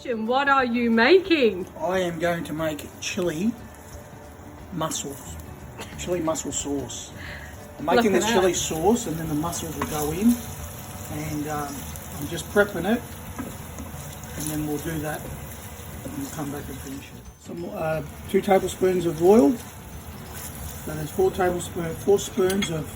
question. What are you making? I am going to make chili mussels, chili mussel sauce. I'm making the chili sauce, and then the mussels will go in, and I'm just prepping it, and then we'll do that, and we'll come back and finish it. Some 2 tablespoons of oil. So there's 4 spoons of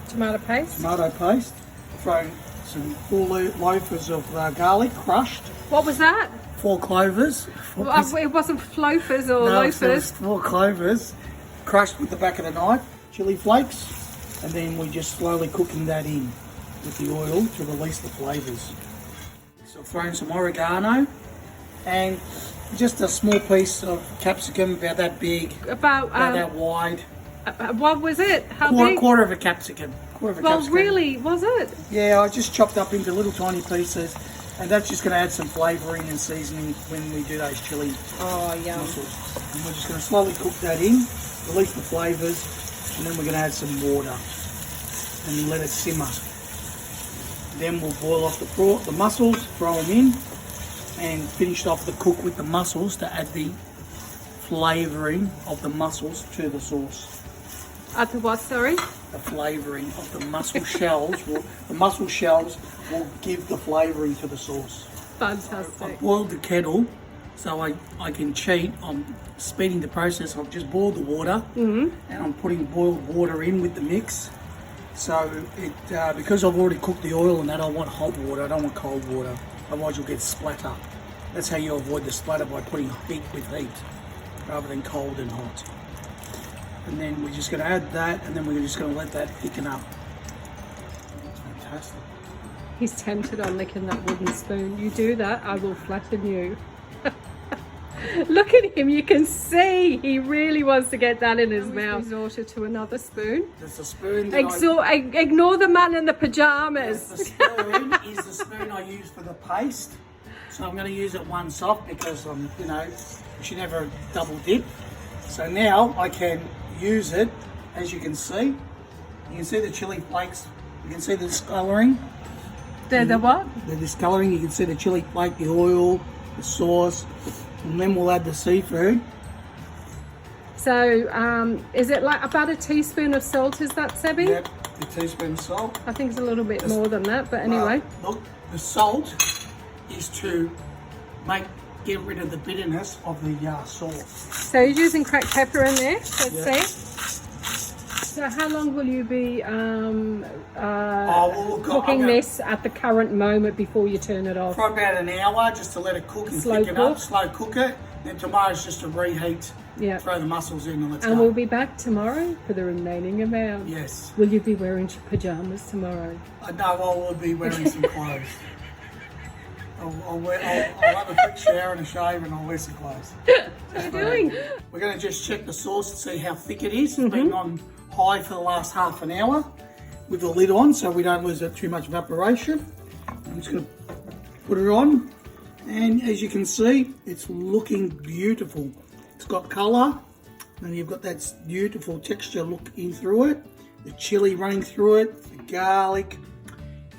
Tomato paste. Tomato paste. Throw some 4 loafers of garlic crushed. What was that? 4 clovers. It wasn't loafers or loafers. It was 4 clovers crushed with the back of the knife. Chili flakes, and then we're just slowly cooking that in with the oil to release the flavours. So throw in some oregano and just a small piece of capsicum, about that big, about that wide. What was it? How big? Quarter of a capsicum. Really, was it? Yeah, I just chopped up into little tiny pieces, and that's just going to add some flavouring and seasoning when we do those chili mussels. And we're just going to slowly cook that in, release the flavours, and then we're going to add some water and let it simmer. Then we'll boil off the mussels, throw them in, and finish off the cook with the mussels to add the flavouring of the mussels to the sauce. Add the what, sorry? The flavouring of the mussel shells. The mussel shells will give the flavouring to the sauce. Fantastic. I've boiled the kettle so I can cheat. I'm speeding the process. I've just boiled the water, and I'm putting boiled water in with the mix. So because I've already cooked the oil and that, I want hot water. I don't want cold water. Otherwise you'll get splatter. That's how you avoid the splatter, by putting heat with heat rather than cold and hot. And then we're just going to add that, and then we're just going to let that thicken up. It's fantastic. He's tempted on licking that wooden spoon. You do that, I will flatten you. Look at him, you can see he really wants to get that in his mouth. Resorted to another spoon. There's a spoon. Ignore the man in the pajamas. The spoon is the spoon I use for the paste. So I'm going to use it once off because you should never double dip. So now I can use it, as you can see. You can see the chili flakes. You can see the discolouring. The what? The discolouring. You can see the chili flake, the oil, the sauce, and then we'll add the seafood. So is it like about a teaspoon of salt, is that, Sebby? Yep, a teaspoon of salt. I think it's a little bit more than that, but anyway. Look, the salt is to get rid of the bitterness of the sauce. So you're using cracked pepper in there, let's see. So how long will you be cooking this at the current moment before you turn it off? For about an hour, just to let it cook and thicken up. Slow cook it. Then tomorrow's just to reheat. Yeah. Throw the mussels in and let's go. And we'll be back tomorrow for the remaining amount. Yes. Will you be wearing pajamas tomorrow? No, I will be wearing some clothes. I'll have a quick shower and a shave, and I'll wear some clothes. What are you doing? We're going to just check the sauce to see how thick it is. It's been on high for the last half an hour with the lid on, so we don't lose too much evaporation. I'm just going to put it on, and as you can see, it's looking beautiful. It's got colour, and you've got that beautiful texture look in through it. The chili running through it, the garlic.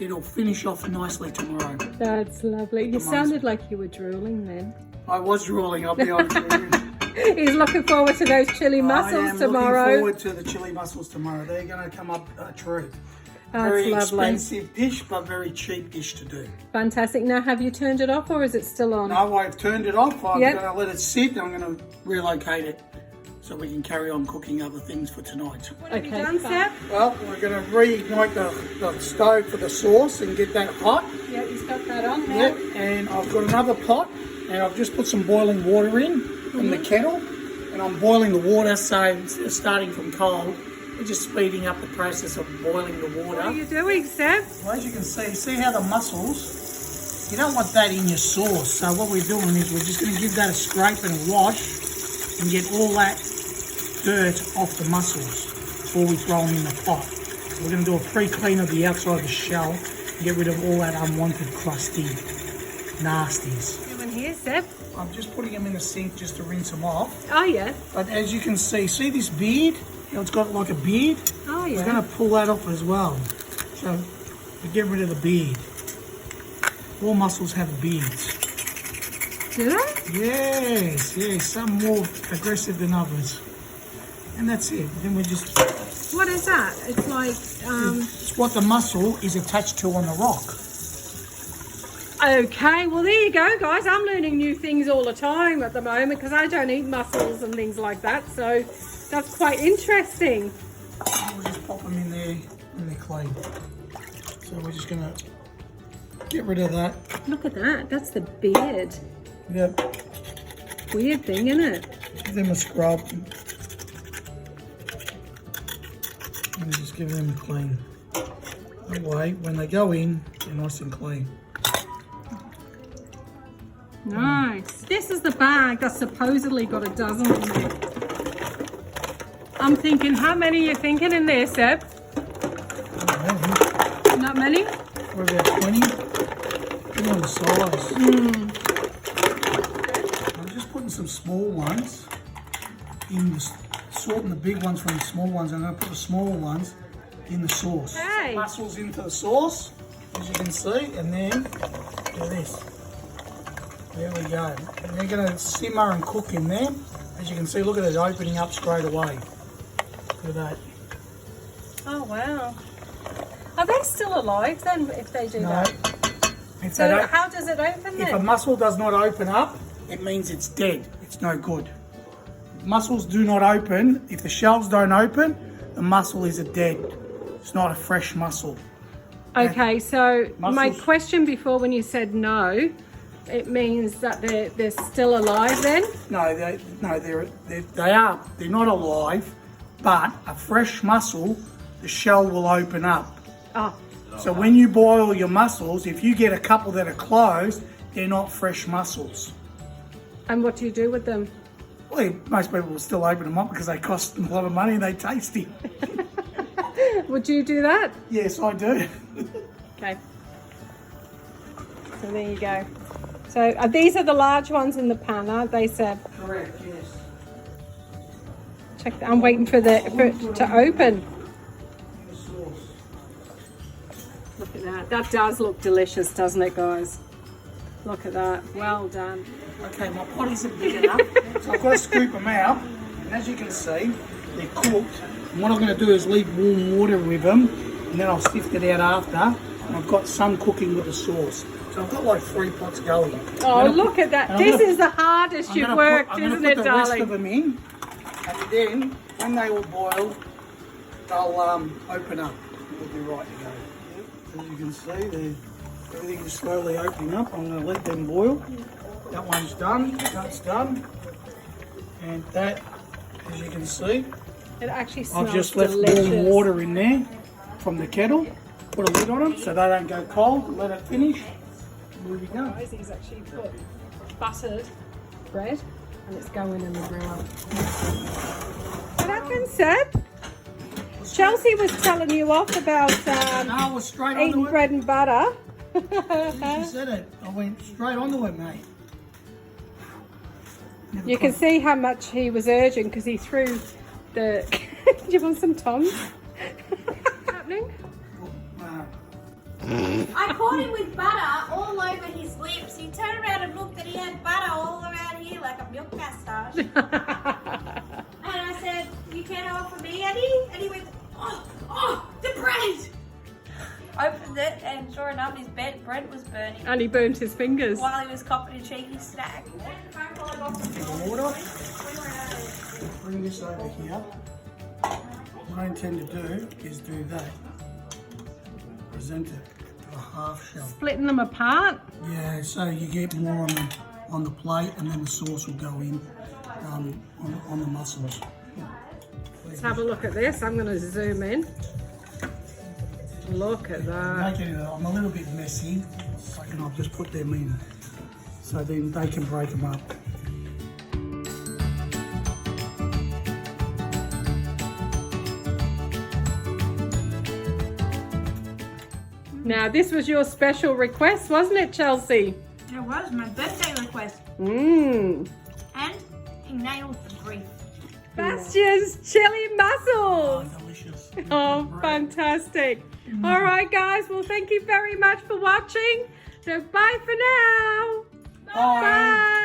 It'll finish off nicely tomorrow. That's lovely. You sounded like you were drooling then. I was drooling, I'll be honest with you. He's looking forward to those chili mussels tomorrow. Looking forward to the chili mussels tomorrow. They're going to come up a treat. That's very lovely. Expensive dish, but very cheap dish to do. Fantastic. Now, have you turned it off, or is it still on? No, I've turned it off. I'm going to let it sit. I'm going to relocate it so we can carry on cooking other things for tonight. What have you done, Seth? Well, we're going to reignite the stove for the sauce and get that hot. Yep, he's got that on now. Yep, and I've got another pot, and I've just put some boiling water in the kettle, and I'm boiling the water, so instead of starting from cold, we're just speeding up the process of boiling the water. What are you doing, Seth? Well, as you can see how the mussels, you don't want that in your sauce, so what we're doing is we're just going to give that a scrape and a wash and get all that dirt off the mussels before we throw them in the pot. So we're going to do a pre-clean of the outside of the shell and get rid of all that unwanted crusty nasties. Doing here, Seth? I'm just putting them in the sink just to rinse them off. Oh, yeah. But as you can see this beard? It's got like a beard. Oh, yeah. We're going to pull that off as well. So we get rid of the beard. all mussels have beards. Do they? Yes, some more aggressive than others. And that's it. Then we just... What is that? It's like... It's what the mussel is attached to on the rock. Okay, well there you go, guys. I'm learning new things all the time at the moment because I don't eat mussels and things like that. So that's quite interesting. We'll just pop them in there when they're clean. So we're just going to get rid of that. Look at that. That's the beard. Yep. Weird thing, isn't it? Give them a scrub. And just give them a clean. That way, when they go in, they're nice and clean. Nice. This is the bag that's supposedly got a dozen in there. I'm thinking, how many are you thinking in there, Seb? Not many? What about 20? Depending on the size. I'm just putting some small ones in the, sorting the big ones from the small ones. I'm going to put the smaller ones in the sauce. Hey. Mussels into the sauce, as you can see, and then do this. There we go. And they're going to simmer and cook in there. As you can see, look at it opening up straight away. Look at that. Oh, wow. Are they still alive then if they do that? If So they don't, how does it open if a then? mussel does not open up, it means it's dead. It's no good. Mussels do not open. If the shells don't open, the mussel is a dead. It's not a fresh mussel. Okay, so my Mussels- question before when you said no, it means that they're still alive then? No, they're not alive, but a fresh mussel, the shell will open up. Oh, So when you boil your mussels, if you get a couple that are closed, they're not fresh mussels. and what do you do with them? Well, most people will still open them up because they cost them a lot of money and they tasty. Would you do that? Yes, I do. Okay. So there you go. So these are the large ones in the pan, aren't they, Seb? Correct, yes. Check that. I'm waiting for it to open. Look at that. That does look delicious, doesn't it, guys? Look at that. Well done. Okay, my potties are big enough, so I've got to scoop them out. And as you can see, they're cooked. And what I'm going to do is leave warm water with them, and then I'll sift it out after. And I've got some cooking with the sauce. So I've got like 3 pots going. Oh, look at that. This is the hardest you've worked, isn't it, I'm going to put the rest of darling? them in, and then when they all boil, they'll open up. We'll be right to go. As you can see, everything is slowly opening up. I'm going to let them boil. That one's done. That's done. And that, as you can see, It actually smells I've just left delicious. warm water in there from the kettle. Put a lid on them so they don't go cold. Let it finish. Here we go. Guys, he's actually put buttered bread and it's going in the grill. What happened, Seb? Chelsea was telling you off about No, we're straight eating onto it. bread and butter. You said it. I went straight onto it, mate. Never You can quite- see how much he was urging because he threw the... Do you want some Toms? What's happening? I caught him with butter all over his lips. He turned around and looked and he had butter all around here like a milk mustache. And I said, you can't offer me any? And he went, oh, the bread! Opened it and sure enough his bread was burning And he burnt his fingers. while he was copping a cheeky snack. The water. Bring this over here. What I intend to do is do that. Present it to a half shell. Splitting them apart. Yeah, so you get more on the plate, and then the sauce will go in on the mussels. Let's have a look at this. I'm going to zoom in. Look at that. Make it, I'm a little bit messy, and I'll just put them in, so then they can break them up. Now, this was your special request, wasn't it, Chelsea? It was my birthday request. Mmm. And he nailed the grief. Bastian's chili mussels. Oh, delicious. Oh, fantastic. All right, guys. Well, thank you very much for watching. So bye for now. Bye. Bye.